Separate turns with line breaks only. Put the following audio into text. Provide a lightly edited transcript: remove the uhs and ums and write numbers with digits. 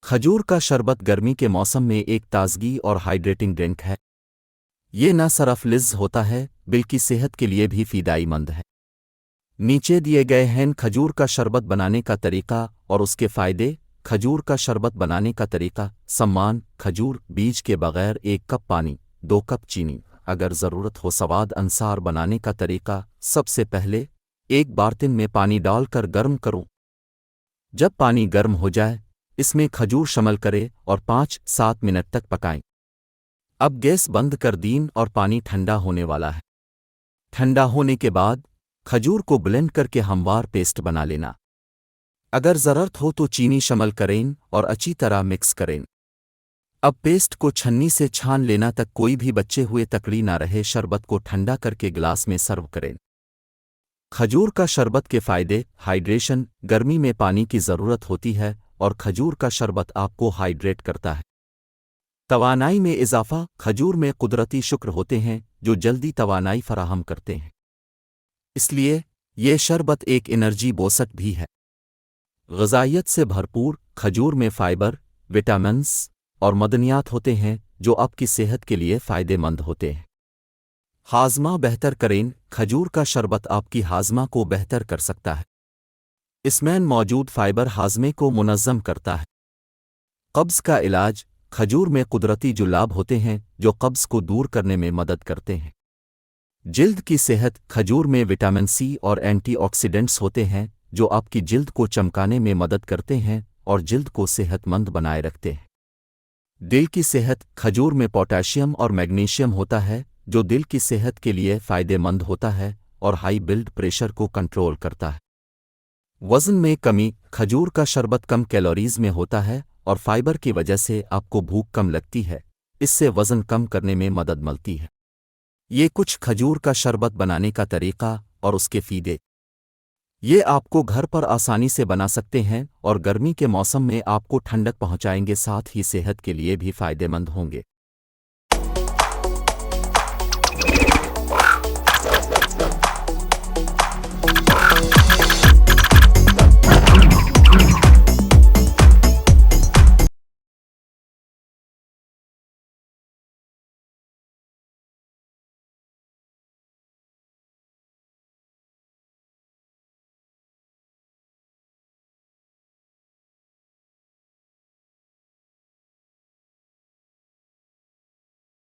खजूर का शरबत गर्मी के मौसम में एक ताजगी और हाइड्रेटिंग ड्रिंक है। ये न सिर्फ लिज़्ज़ होता है बल्कि सेहत के लिए भी फ़ायदेमंद है। नीचे दिए गए हैं खजूर का शरबत बनाने का तरीका और उसके फ़ायदे। खजूर का शरबत बनाने का तरीका। सम्मान खजूर बीज के बगैर 1 कप पानी, 2 कप चीनी, अगर ज़रूरत हो स्वाद अनुसार बनाने का तरीका। सबसे पहले एक बर्तन में पानी डालकर गर्म करो। जब पानी गर्म हो जाए इसमें खजूर शामिल करें और 5-7 मिनट तक पकाएं। अब गैस बंद कर दीन और पानी ठंडा होने वाला है। ठंडा होने के बाद खजूर को ब्लेंड करके हमवार पेस्ट बना लेना। अगर ज़रूरत हो तो चीनी शामिल करें और अच्छी तरह मिक्स करें। अब पेस्ट को छन्नी से छान लेना तक कोई भी बचे हुए तकड़ी ना रहे। शरबत को ठंडा करके गिलास में सर्व करें। खजूर का शरबत के फ़ायदे। हाइड्रेशन गर्मी में पानी की ज़रूरत होती है और खजूर का शरबत आपको हाइड्रेट करता है। तवानाई में इजाफ़ा खजूर में कुदरती शुक्र होते हैं जो जल्दी तवानाई फराहम करते हैं, इसलिए ये शरबत एक एनर्जी बूस्टर भी है। ग़िज़ाइयत से भरपूर खजूर में फ़ाइबर, विटामिन्स और मदनियात होते हैं जो आपकी सेहत के लिए फ़ायदेमंद होते हैं। हाज़मा बेहतर करें खजूर का शरबत आपकी हाज़मा को बेहतर कर सकता है। इसमें मौजूद फ़ाइबर हाज़मे को मुनज़्ज़म करता है। कब्ज़ का इलाज खजूर में कुदरती जुलाब होते हैं जो कब्ज़ को दूर करने में मदद करते हैं। जिल्द की सेहत खजूर में विटामिन सी और एंटीऑक्सीडेंट्स होते हैं जो आपकी जिल्द को चमकाने में मदद करते हैं और जिल्द को सेहतमंद बनाए रखते हैं। दिल की सेहत खजूर में पोटेशियम और मैग्नीशियम होता है जो दिल की सेहत के लिए फ़ायदेमंद होता है और हाई ब्लड प्रेशर को कंट्रोल करता है। वज़न में कमी खजूर का शरबत कम कैलोरीज़ में होता है और फाइबर की वजह से आपको भूख कम लगती है। इससे वज़न कम करने में मदद मिलती है। ये कुछ खजूर का शरबत बनाने का तरीका और उसके फ़ायदे। ये आपको घर पर आसानी से बना सकते हैं और गर्मी के मौसम में आपको ठंडक पहुंचाएंगे, साथ ही सेहत के लिए भी फ़ायदेमंद होंगे।